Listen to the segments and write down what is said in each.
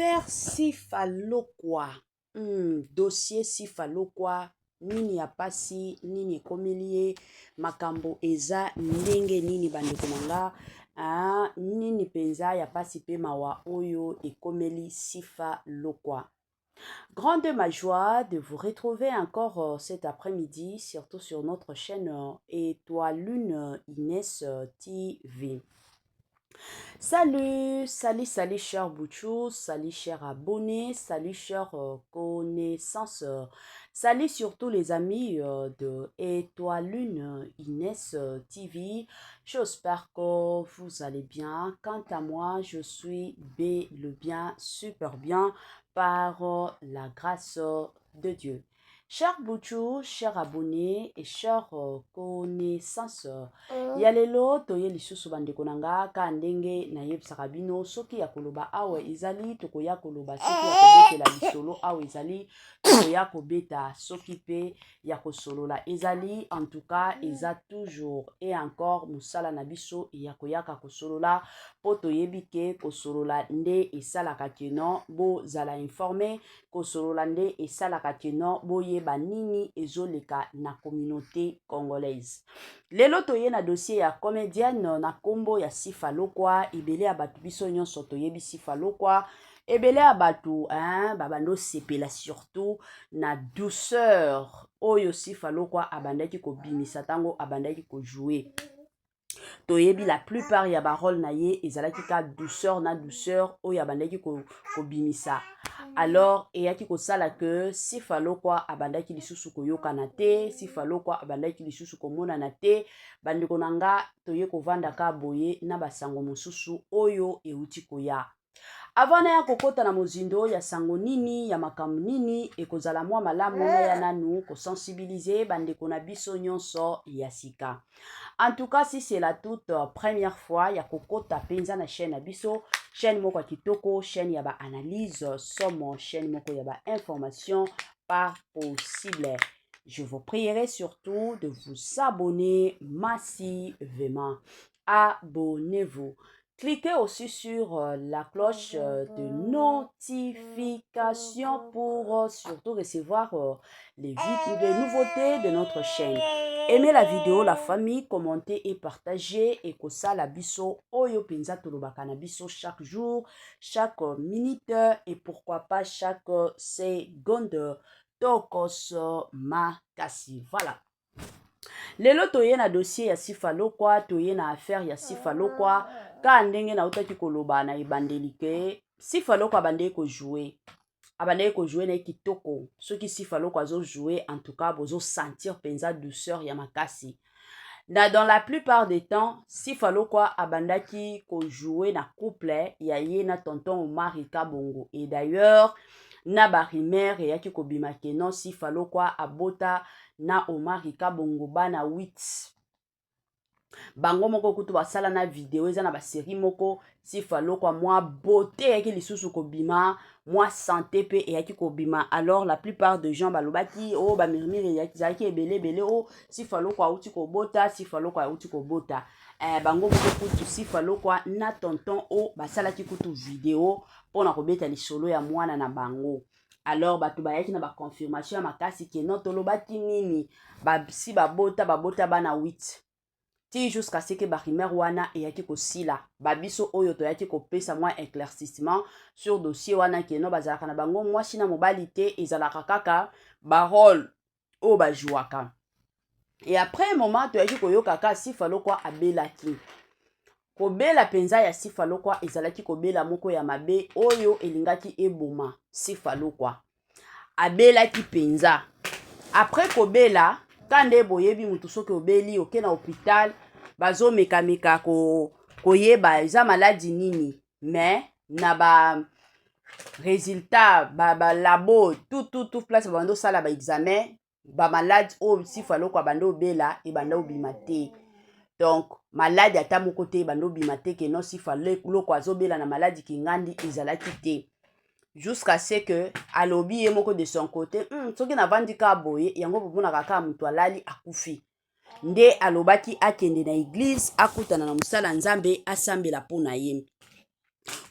Affaire Sifalokwa. Dossier Sifalokwa. Nini ya pasi, nini komelie, makambo eza, ndenge nini bandeko nanga, nini penza ya pasi pe mawa oyo ekomeli Sifalokwa. Grande ma joie de vous retrouver encore cet après-midi, surtout sur notre chaîne Étoile Lune Inès TV. Salut, salut chers Bouchou, salut chers abonnés, salut chers connaissances, salut surtout les amis de Étoile Lune Inès TV. J'espère que vous allez bien. Quant à moi, je suis bien, super bien, par la grâce de Dieu. Chers Bouchou, chers abonnés et chers connaissances, yalelo toye lisusu bandeko nanga ka ndenge na yebisaka bino soki ya koloba awe ezali tokoya koloba soki ya kobetela lisolo awe ezali tokoya kobeta soki pe ya kosolola ezali en tout cas eza toujours et encore musala na biso ya koyaka kosolola po toyebi ke kosolola nde esalaka keno bozala informé kosolola nde esalaka keno boyeba nini ezoleka na communauté congolaise. Lelo toye na dossier ya comédienne na kombo ya Sifalokwa, ebele ya batu biso nyonso toyebi Sifalokwa, ebele ya batu babando sepela surtout na douceur oyo Sifalokwa abandaki ko bimisa tango abandaki ko jouer. Toyebi la plupart ya barole na ye ezalaki ka douceur na douceur oyo abandaki ko bimisa. Alors eyaki kosala que Sifalokwa abandaki lisusu koyokana te, Sifalokwa abandaki lisusu komonana te, bandeko nanga toye kovanda ka boye na basango mosusu oyo euti koya. Avant na ya kokota na mozindo ya sango nini, ya makamu nini, ekozala mwa malamu na ya nanu ko sensibiliser bandeko na biso nyonso ya sika. En tout cas, si c'est la toute première fois, ya kokota penza na chaîne abiso, chaîne moko kitoko, chaîne yaba analyse, somme chaîne moko yaba information pas possible. Je vous prierai surtout de vous abonner massivement. Abonnez-vous. Cliquez aussi sur la cloche de notification pour surtout recevoir les nouveautés de notre chaîne. Aimez la vidéo, la famille, commentez et partagez. Et que ça, la biso, oyo penza tolobaka na biso chaque jour, chaque minute et pourquoi pas chaque seconde. Tokos makasi. Voilà. Lelo toye na dossier ya Sifalokwa, toye na affaire ya Sifalokwa, ka ndenge na utaki koloba na ibandelike, Sifalokwa abandeki ko jouer. Abandeki ko jouer na kitoko. Ceux qui Sifalokwa zo jouer, en tout cas, bozo sentir penza douceur ya makasi. Dans la plupart des temps, Sifalokwa abandaki ko jouer na couple ya ye na tonton Omar Kabongo. Et d'ailleurs, na barimer et yaki ko bimake non Sifalokwa abota na Omar Kabongo bana 8. Bango moko kutu basala na video eza na ba série moko Sifalokwa mwa beauté yaki lisusu ko bima, mwa santé pe yaki ko bima. Alors la plupart de gens balobaki oh ba murmure yaki ebele oh Sifalokwa uti ko bota, Sifalokwa uti ko bota. Bango moko kutu Sifalokwa na tonton o basalaki kutu video pona kobeta lisolo ya mwana na bango. Alors batu bayaki na ba confirmation ya makasi ke non tolobaki nini si babota bana 8 ti jusqu'à ce que barimer wana eyaki kosila babiso oyo toyaki kopesa mwa éclaircissement sur dossier wana ke non bazalaka na bango mwasi na mobali te ezalaka kaka barole o bajuaka. Et après un moment toyaki koyoka ka Sifalokwa abelaki. Kobela penza ya Sifalokwa ezalaki kobela moko ya mabe oyo elingaki eboma Sifalokwa. Abelaki penza. Après kobela, kande boyebi mutu soki obeli oke na hôpital, bazo meka koyeba eza maladi nini. Mais na ba résultat, ba labo, tout place bando sala ba examen, ba malade o Sifalokwa bando bela e bando bimate. Donc, maladi ata moko te bando bimate ke non Sifalokwa azobela na maladi ki ngandi ezalaki te. Jusqu'à ce que alobi ye moko de son côté, soki na vandi ka boye, yango bobuna kaka mutu alali akufi. Nde alobaki akende na église, akutana na musala nzambe, asambela pona ye.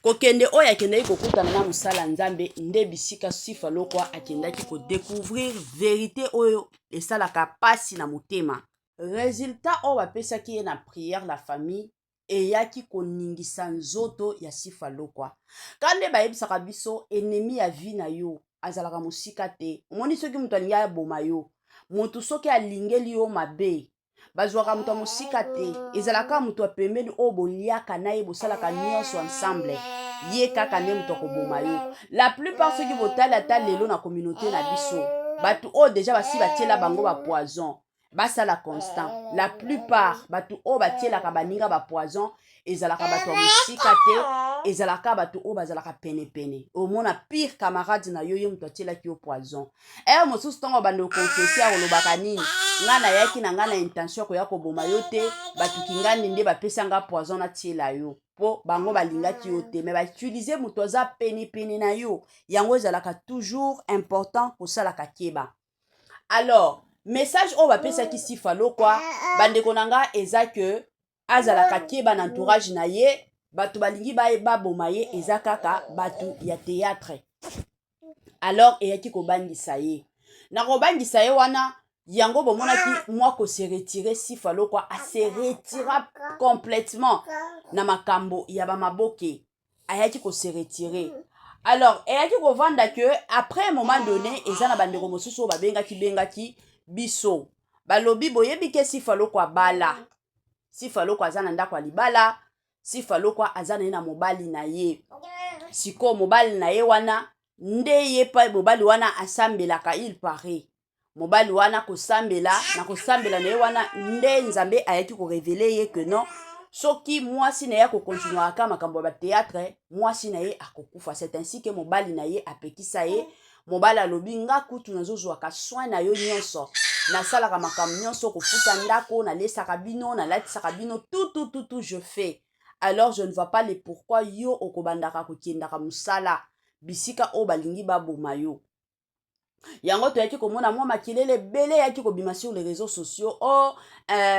kokende oyo akendaki kokutana na mosala nzambe nde bisika Sifa Lokwa akendaki kodécouvrir vérité oyo esalaka pasi na motema. Résultat oyo bapesaki ye na prière la famille eyaki koningisa nzoto ya Sifa Lokwa. Kande bayebisaka biso ennemi ya vie na yo azalaka mosika te. Omoni soki moto alingi aboma yo, moto soki alingeli yo mabe, bazwaka moto ya mosika te, ezalaka moto ya pembeni oyo boliaka na ye bosalaka nyonso ensemble, ye kaka nde moto akoboma yo. La plupart soki botali ata lelo na communauté na biso, bato oyo deja basi batiela bango ba poison basala constant. La plupart bato oyo batielaka baninga ba poison ezalaka bato ya mosika te, ezalaka bato oyo bazalaka pene. Omona pire camarade na yo ye moto atielaki yo poison. Mosusu ntongo bande okonfesi akolobaka nini, nga nayaki na nga na intention koya koboma yo te, batuki ngani nde bapesa nga poison natiela yo po bango balingaki yo te, me bautilize moto aza pene na yo. Yango ezalaka toujours important kosalaka keba. Alors message oyo bapesaki Sifa Lokwa bandeko na nga eza ke azalaka keba na entourage na ye, bato balingi baboma ye eza kaka bato ya théâtre. Alors eyaki kobangisa ye, na kobangisa ye wana yango bomonaki mwa ko se retirer. Sifa Lokwa se retira complètement na makambo ya bamaboke, ayaki ko se retirer. Alors eyaki kovanda que après un moment donné eza na bandeko mosusu bengaki biso balobi boyebi ke Sifa Lokwa bala, Sifa Lokwa aza na ndako ya libala, Sifa Lokwa aza na ye na mobali na ye. Siko mobali na ye wana nde ye pa mobali wana asambelaka, il paraît mobali wana kosambela na ye wana nde nzambe ayaki ko révéler ye que non, soki mwasi na ye akokontinuaka makambo ya théâtre, mwasi na ye akokufa. C'est ainsi que mobali na ye apekisa ye. Mobali alobi nga kutu nazozwaka soin na yo nyonso, nasalaka makambo nyonso, kofuta ndako, nalesaka bino, nalatisaka bino, tout je fais. Alors je ne vois pas le pourquoi yo okobandaka kokendaka musala bisika o balingi baboma yo. Yango toyaki komona mwa makelele bele yaki kobima sur les réseaux sociaux.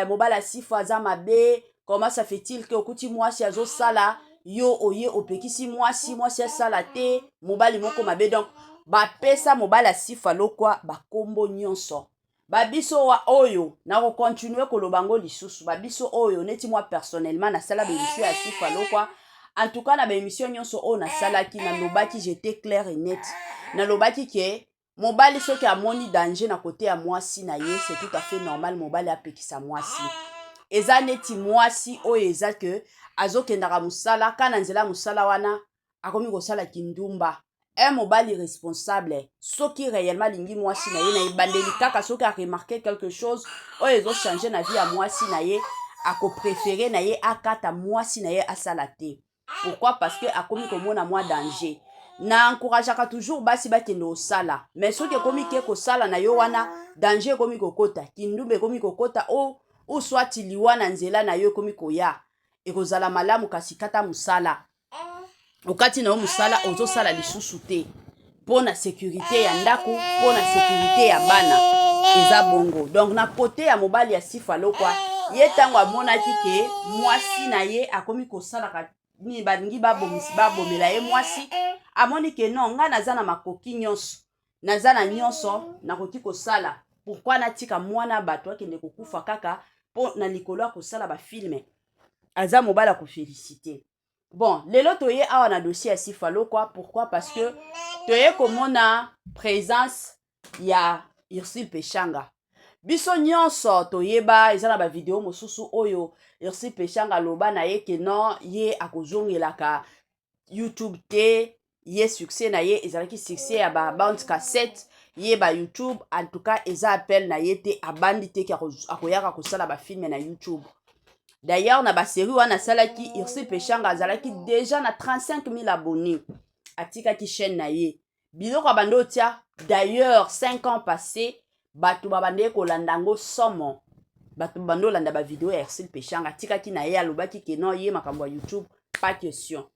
Mobala Sifa aza mabe, comment ça fait-il que okuti mwasi azo sala yo oye opekisi mwasi asala te, mobali moko mabe. Donc bapesa mobala Sifa Lokwa bakombo nyonso. Babiso wa oyo na ko continuer kolobango lisusu, babiso oyo neti moi personnellement na sala bémission ya Sifa Lokwa. En tout cas na bémission nyonso o na salaki na lobaki j'étais clair et net. Na lobaki ke mobali soki amoni danger na côté ya mwasi na ye, c'est tout à fait normal mobali apekisa mwasi. Eza neti mwasi oyo eza ke azokendaka musala, kana nzela musala wana akomi kosala kindumba. Un mobali responsable soki réellement lingi mwasi na ye na ebandeli kaka soki a remarqué quelque chose oyo ezo changer na vie ya mwasi na ye, ako préférer na ye akata mwasi na ye asala te. Pourquoi? Parce que akomi komona mwa danger. Na encourageaka toujours basi bakende osala, mais soki ekomi ke kosala na yo wana danger ekomi kokota, kindumba ekomi kokota, ou soit liwa na nzela na yo ekomi koya, ekozala malamu kasi kata musala. Okati na yo musala ozosala lisusu te, pona sécurité ya ndako, pona sécurité ya bana, eza bongo. Donc na côté ya mobali ya Sifa Lokwa, ye tango amonaki ke mwasi na ye akomi kosala ni balingi babomela ye mwasi, amoni ke non, nga naza na makoki nyonso, naza na nyonso nakoki kosala, pourquoi natika mwana bato akende kokufa kaka po na likolo ya kosala bafilme. Aza mobala ko féliciter. Bon, lelo toye awa na dossier ya Sifa Lokwa. Pourquoi? Parce que toye komona présence ya Ursule Peshanga. Biso nyonso toyeba eza na ba video mosusu oyo Ursule Peshanga loba na ye ke non, ye akozongelaka YouTube te, ye succès na ye ezalaki succès ya ba bande cassette, ye ba YouTube. En tout cas eza appel na ye te, abandi te akoyaka kosala ba film na YouTube. D'ailleurs na ba série wana salaki Ursule Peshanga azalaki déjà na 35 000 abonnés, atikaki chaîne na ye biloko bando tia. D'ailleurs 5 ans passés bato babande kolandango somo, bato bando landa ba vidéo ya Ursule Peshanga, atikaki na ye alobaki ke non, ye makambo ya YouTube pas question.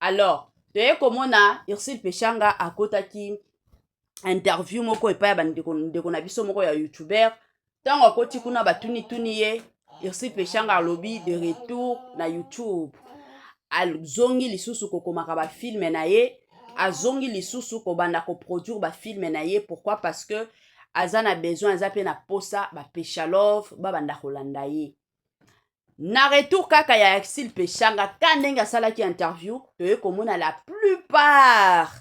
Alors toye komona Ursule Peshanga akotaki interview moko epa ya bandeko na biso moko ya YouTuber. Tango akoti kuna batuni ye Ursule Peshanga alobi de retour na YouTube. azongi lisusu kokomaka ba film na ye, azongi lisusu kobanda ko produire ba film na ye. Pourquoi? Parce que aza na besoin, aza pe na posa ba Peshalove ba banda kolanda ye. Na retour kaka ya Axel Pechanga, ka ndenge asalaki interview, toye komona la plupart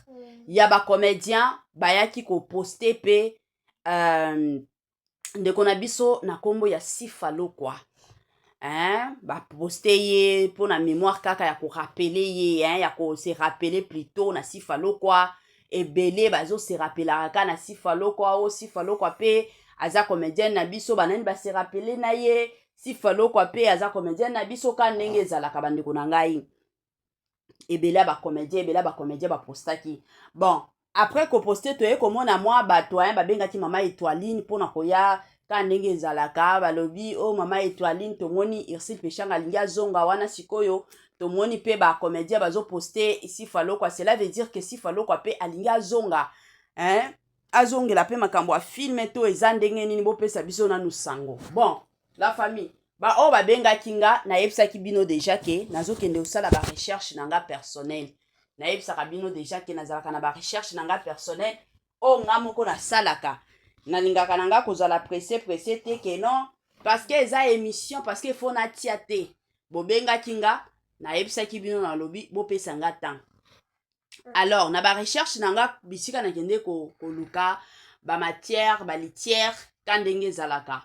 ya ba comédien bayaki ko poster pe ndeko na biso na kombo ya Sifa Lokwa. Ba poster ye pour na mémoire kaka ya ko rappeler ye, ya ko se rappeler plutôt na Sifa Lokwa. Ebele bazo se rappeler ka na Sifa Lokwa, o Sifa Lokwa pe aza comédien na biso banani ba se rappeler na ye. Sifa Lokwa pe aza comédien na biso ka ndenge ezalaka bandeko na ngai. Ebele ba comédien ba postaki. Bon, après ko poster toye komona mwa bato ba bengaki mama Étoiline pona koya ka ndenge ezalaka balobi o mama Étoiline tomoni Axel Pechanga alingi azonga wana sikoyo. Tomoni pe ba comédien bazo poster Sifa Lokwa, cela veut dire que Sifa Lokwa pe alingi azonga, azongela pe makambo a film to eza ndenge nini bopesa biso nanu sango. Bon, la famille ba o ba bengaki nga na yebisaki bino déjà ke nazokende osala ba recherche na nga personnel. Na yebisaka bino déjà ke nazalaka na ba recherche na nga personnel o nga moko na salaka. Nalingaka na nga kozala pressé te ke non parce que eza émission, parce que faut na tia te. Bo bengaki nga na yebisaki bino na lobi bopesa nga temps. Alors na ba recherche na nga bisika na kende ko luka ba matière ba litière ka ndenge ezalaka.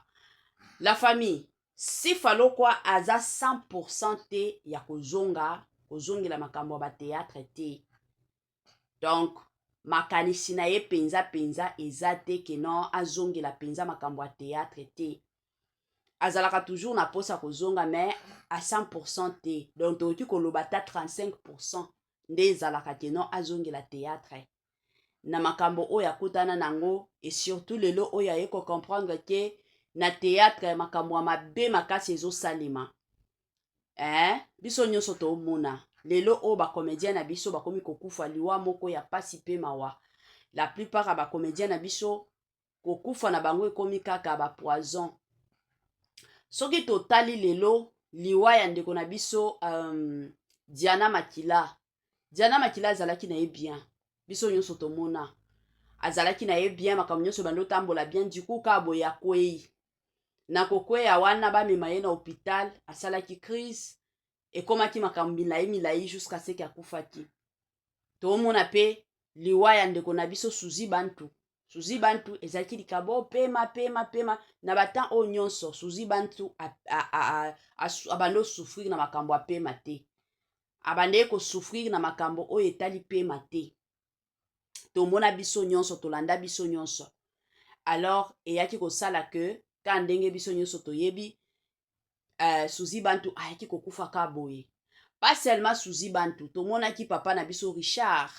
La famille Sifa Lokwa aza 100% te ya kozongela makambo ba théâtre te. Donc makanisi na ye penza eza te ke non azongela penza makambo ya théâtre te. Azalaka toujours na posa kozonga mais à 100% te. Donc toki koloba ta 35% nde ezalaka ke non azongela théâtre. Na makambo oyo akutana nango et surtout lelo oyo aye ko comprendre ke na théâtre makambo mabe makasi ezosalema. Biso nyonso tomona lelo o ba comédien na biso bakomi kokufa liwa moko ya pasi pe mawa. La plupart ya ba comédien na biso kokufa na bango ekomi kaka ba poison. Soki totali lelo liwa ya ndeko na biso Diana Makila azalaki na ye bien. Biso nyonso tomona azalaki na ye bien, makambo nyonso bando tambola bien, du coup ka boya kwei. Na kokweya wana bamema ye na hôpital, asalaki crise, ekomaki makambo milai jusqu'à ce que akufaki. Tomona pe liwa ya ndeko na biso Suzi Bantu ezalaki likabo pema na batan o nyonso Suzi Bantu abando souffrir na makambo apema te. Abande ko souffrir na makambo o etali pema te. Tomona biso nyonso, tolanda biso nyonso. Alors eyaki kosala ke ka ndenge biso nyonso toyebi Suzi Bantu ayaki kokufa ka boye. Pas seulement Suzi Bantu, tomonaki papa na biso Richard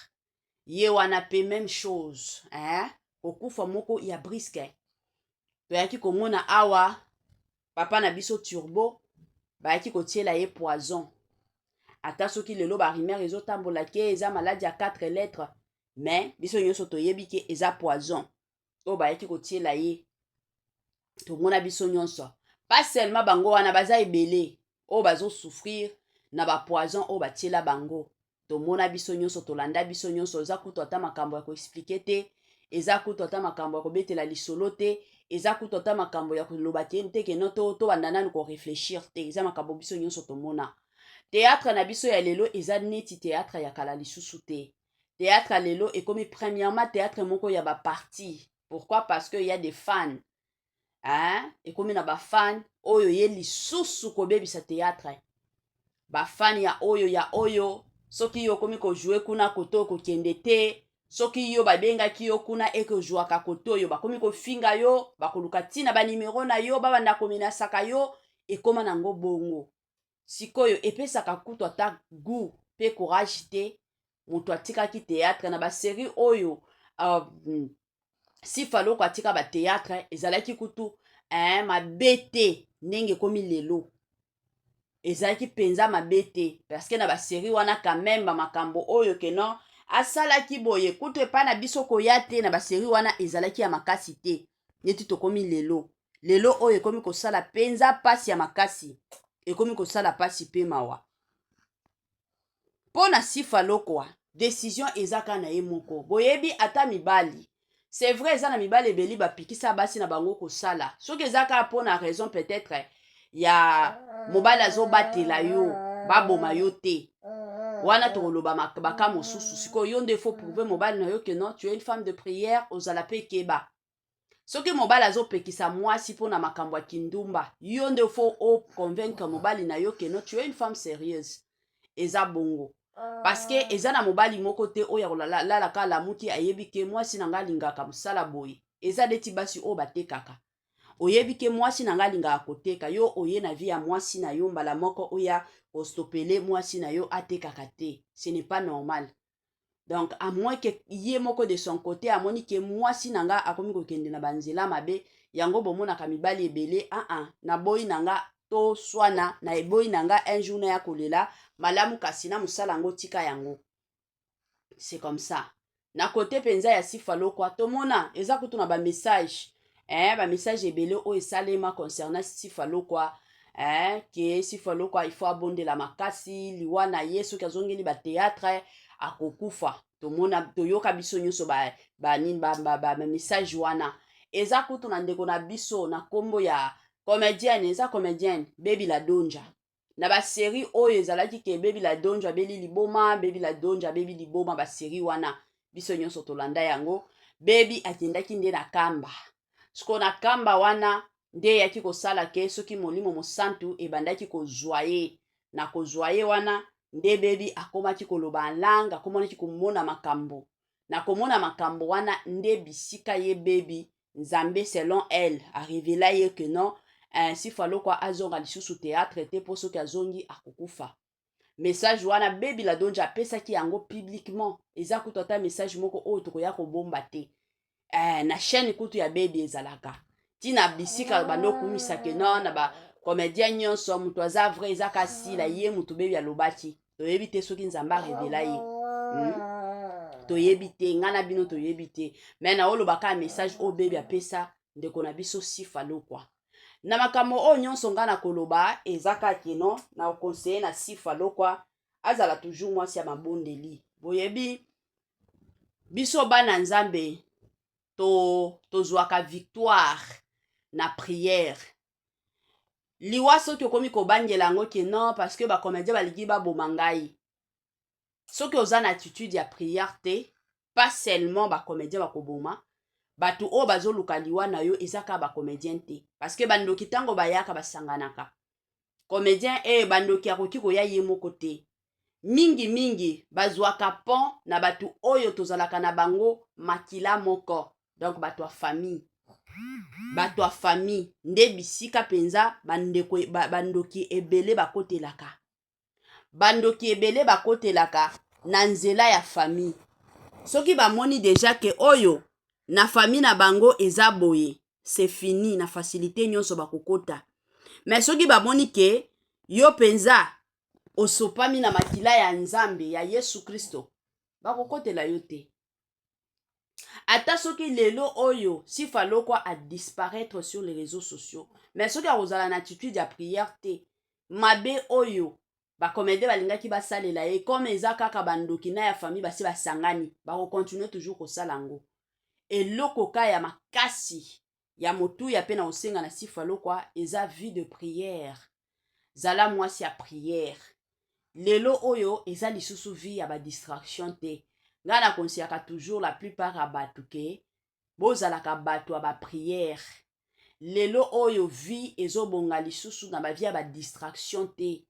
ye wana pe même chose, kokufa moko ya briske. Toyaki komona awa papa na biso Turbo bayaki kotiela ye poison. Ata soki lelo ba rumeur ezotambola ke eza maladie à 4 lettres, mais biso nyonso toyebi ke eza poison o bayaki kotiela ye. Tomona biso nyonso. Pas seulement bango wana baza ebele o bazo souffrir na ba poison o batiela bango. Tomona biso nyonso, tolanda biso nyonso, eza kutu ata makambo ya ko expliquer te, eza kutu ata makambo ya ko betela lisolo te, eza kutu ata makambo ya koloba te ke no to bandana ko réfléchir te, eza makambo biso nyonso tomona. Théâtre na biso ya lelo eza neti théâtre ya kala lisusu te. Théâtre lelo ekomi premièrement théâtre moko ya ba partie. Pourquoi? Parce que il y a des fans. Ekomi na ba fan oyo ye lisusu ko bebisa théâtre. Ba fan ya oyo soki yo komi ko jouer kuna koto ko kende te, soki yo babengaki yo kuna eko jouaka koto yo bakomi ko finga yo, bakoluka tina ba numéro na yo, babanda komina saka yo, ekoma nango bongo. Sikoyo epesaka kutu ata goût pe courage te, moto atikaki théâtre na ba série oyo Sifa Lokwa atika ba théâtre ezalaki kutu mabe te ndenge komi lelo. Ezalaki penza mabe te parce que na ba série wana quand même ba makambo oyo ke non asalaki boye kutu epa na biso koya te na ba série wana ezalaki ya makasi te. Neti tokomi lelo oyo ekomi kosala penza pasi ya makasi, ekomi kosala pasi pe mawa. Pona Sifa Lokwa, décision ezaka na ye moko. Boyebi ata mibali. C'est vrai, eza na mibali ebeli bapikisa basi na bango kosala. Soki ezaka pona raison peut-être ya mobali azobatela yo, baboma yo te. Wana tokoloba baka mosusu. Siko yo nde faut prouver mobali na yo que non, tu es une femme de prière, ozala pe keba. Soki mobali azopekisa mwasi pona makambo ya kindumba, yo nde faut convaincre mobali na yo que non, tu es une femme sérieuse. Eza bongo. Parce que eza na mobali moko te oya kolala kala muti ayebi ke mwasi na nga lingaka mosala boye. Eza neti basi o batekaka. Oyebi ke mwasi na nga lingaka koteka, yo oye na vie ya mwasi na yo mbala moko oya ostopele mwasi na yo atekaka te. Ce n'est pas normal. Donc à moins que ye moko de son côté amoni ke mwasi na nga akomi kokende na banzela mabe, yango bomonaka mibali ebele na boyi na nga to swana na eboyi na nga un jour na ya kolela malamu kasi na musala yango tika yango. C'est comme ça. Na côté penza ya Sifa Lokwa tomona eza kutu na ba message ba message ebele o esalema concernant Sifa Lokwa que Sifa Lokwa il faut abondela makasi liwa na yesu kazongeli ba théâtre akokufa. Tomona toyoka biso nyonso ba message wana eza kutu na ndeko na biso na kombo ya comédienne, eza comédienne Baby La Donja. Na ba série oyo ezalaki ke Baby La Donja beli liboma, Baby La Donja Baby liboma ba série wana biso nyonso tolanda yango. Baby akendaki nde na kamba. Siko na kamba wana nde yaki kosala ke soki molimo mosantu ebandaki kozwaye. Na kozwaye wana nde Baby akomaki koloba langa, akomaki komona makambo. Na komona makambo wana nde bisika ye Baby Nzambe selon elle a révélé ye que non Sifa Lokwa azonga lisusu théâtre te po soki azongi akokufa. Message wana Baby La Donja apesaki yango publiquement. Eza kutu ata message moko oyo tokoya kobomba te. Na chaîne kutu ya Baby ezalaka. Tina bisika bando kumisa ke non na ba comédien nyonso mutu aza vrai eza kasi la ye mutu Baby alobaki. Toyebi te soki Nzamba révéla ye. Toyebi te ngana bino toyebi te. Mais na olobaka message o Baby apesa ndeko na biso Sifa Lokwa. Na makambo o nyonso ngana koloba ezaka keno na conseiller na Sifa Lokwa azala toujours mwasi ya mabondeli. Boyebi biso bana Nzambe tozwaka victoire na prière. Liwa soki okomi kobangela yango ke non parce que ba comédien baligi ba bomangai. Soki oza na attitude ya prière te, pas seulement ba comédien ba koboma, batu o bazoluka liwa na yo ezaka ba comédien te parce que bandoki tango bayaka basanganaka. Comédien bandoki akoki koya ye moko te. Mingi bazwaka pont na batu oyo tozalaka na bango makila moko. Donc batu a famille. Batu a famille nde bisika penza bandoki ebele bakotelaka. Bandoki ebele bakotelaka na nzela ya famille. Soki bamoni déjà ke oyo na famille na bango eza boye, c'est fini na facilité nyonso bakokota. Mais soki bamoni ke yo penza osopami na makila ya Nzambe ya Yesu Kristo, bakokotela yo te. Ata soki lelo oyo Sifa Lokwa a disparaître sur les réseaux sociaux, mais soki akozala na attitude ya prière te, mabe oyo bakomede balingaki basalela ye comme eza kaka bandoki na ya famille basi basangani, bakokontinue toujours kosala yango. Eloko ka ya makasi ya motu ya pe na osenga na Sifa Lokwa eza vie de prière. Zala mwasi ya prière. Lelo oyo eza lisusu vie ya ba distraction te. Nga na konsiaka toujours la plupart ya batu ke bozalaka batu ya ba prière. Lelo oyo vie ezobonga lisusu na ba vie ya ba distraction te.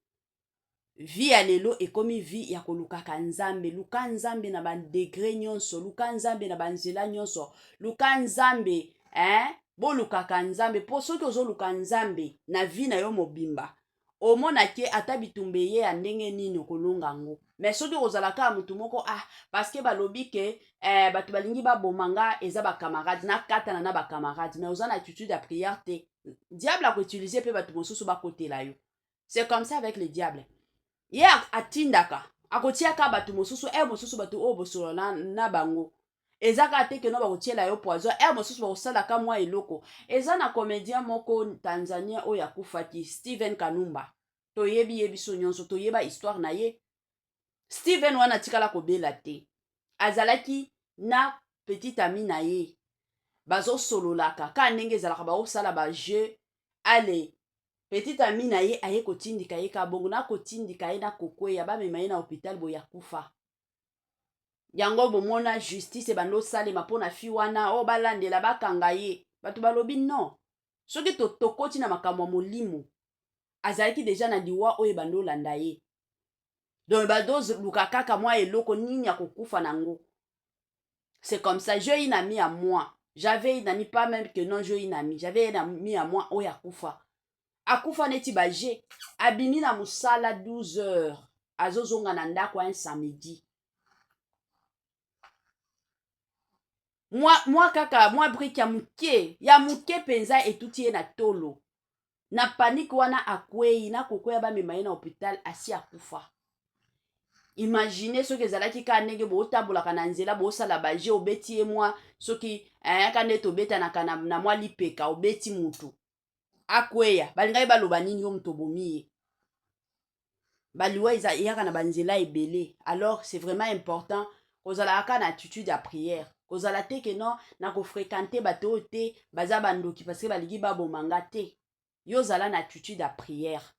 Vie ya lelo ekomi vie ya kolukaka Nzambe. Luka Nzambe na ba degré nyonso, luka Nzambe na ba nzela nyonso, luka Nzambe bo lukaka Nzambe po soki ozoluka Nzambe na vie na yo mobimba. Omona ke ata bitumbe ye ya ndenge nini kolonga ngo. Mais soki ozalaka mutu moko parce que balobi ke batu balingi ba bomanga eza ba camarades na katana na ba camarades mais oza na attitude ya prière te. Diable a ko utiliser pe batu mosusu ba kotela yo. C'est comme ça avec le diable. Ye atindaka akotiaka batu mosusu mosusu batu o bosolo na bango. Ezaka te ke no bakotiela yo poison mosusu bakosalaka mwa eloko. Eza na comédien moko Tanzania oyo akufaki Steven Kanumba. Toyebi biso nyonso toyeba histoire na ye. Steven wana tikala kobela te. Azalaki na petit ami na ye. Bazo sololaka. Ka ndenge ezalaka baosala ba jeu. Ale. Petit ami na ye aye kotindika ye ka bongo na kotindika ye na kokweya bamema ye na hôpital boya kufa. Yango bomona justice bando salema pona fi wana o balandela bakanga ye. Batu balobi non. Soki tokoti na makambo molimo. Azalaki deja na liwa oye bando landa ye. Donc bado luka kaka moi eloko nini ya kokufa nango. C'est comme ça, j'ai une amie à moi. J'avais une amie, pas même que non, j'ai une amie. J'avais une amie à moi, oye akufa. Akufa neti baje. Abimi na musala 12 heures. Azozonga na ndako un samedi. Moi kaka, moi brique ya muke penza etuti ye na tolo. Na panique wana akwei, na kokwea ba mema ye na hôpital asi akufa. Imaginez ce que ezalaki ka ndenge botambolaka na nzela bosala baje obeti ye mwa soki kande tobeta na mwa lipeka obeti mutu akweya balingai baloba nini yo mutu obomi ye baliwa eyaka na banzela ebele. Alors c'est vraiment important kozalaka na attitude ya prière kozala te ke non na kofréquente bato oyo te baza bandoki parce que balingi babomanga te yo zala na attitude ya prière.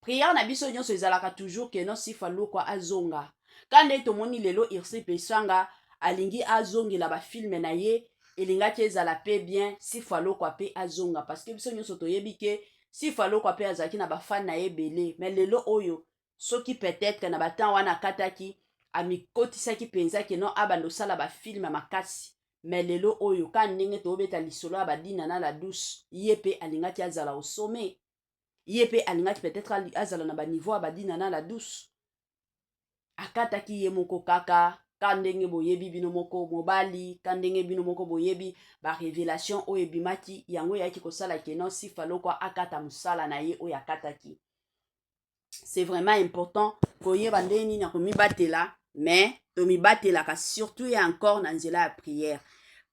Prière na biso nyonso ezalaka toujours ke non sifa lokwa azonga. Kande tomoni lelo irsi pesanga alingi azongela ba filme na ye elingaki ezala pe bien sifa lokwa pe azonga parce que biso nyonso toyebi ke sifa lokwa pe azalaki na ba fan na ye belé mais lelo oyo soki peut-être na batan wana kataki amikotisaki penza ke non abando sala ba filme makasi mais lelo oyo ka ndenge tobeta lisolo abadina na la douce ye pe alingaki azala au sommet. Ye pe alingaki peut-être azala na ba niveau abadina na la douce. Akataki ye moko kaka ka ndenge boyebi bino moko mobali ka ndenge bino moko boyebi ba révélation oyo ebimaki yango yaki kosala ke non sifa lokwa akata musala na ye oyo akataki. C'est vraiment important koyeba ndenge nini akomibatela mais tomibatelaka surtout et encore na nzela ya prière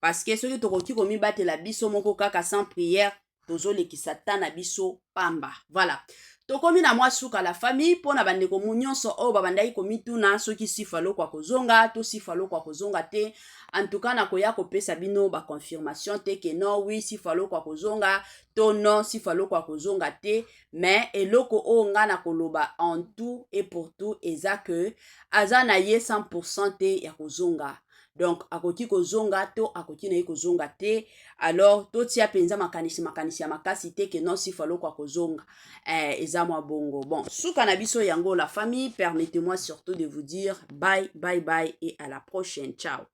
parce que soki tokoki komibatela biso moko kaka sans prière tozolekisa ta na biso pamba. Voilà. Tokomi na mwa suka la famille pona bandeko nyonso oyo babandaki komituna soki sifa lokwa kozonga to sifa lokwa kozonga te. En tout cas nakoya kopesa bino ba confirmation te ke non oui sifa lokwa kozonga to non sifa lokwa kozonga te mais eloko oyo nga na koloba en tout et pour tout eza que aza na ye 100% te ya kozonga. Donc akoki kozonga to akoki na ye kozonga te. Alors totia penza makanisi ya makasi te ke non sifa lokwa kozonga eza mwa bongo. Bon, suka na biso yango la famille, permettez-moi surtout de vous dire bye bye bye et à la prochaine. Ciao.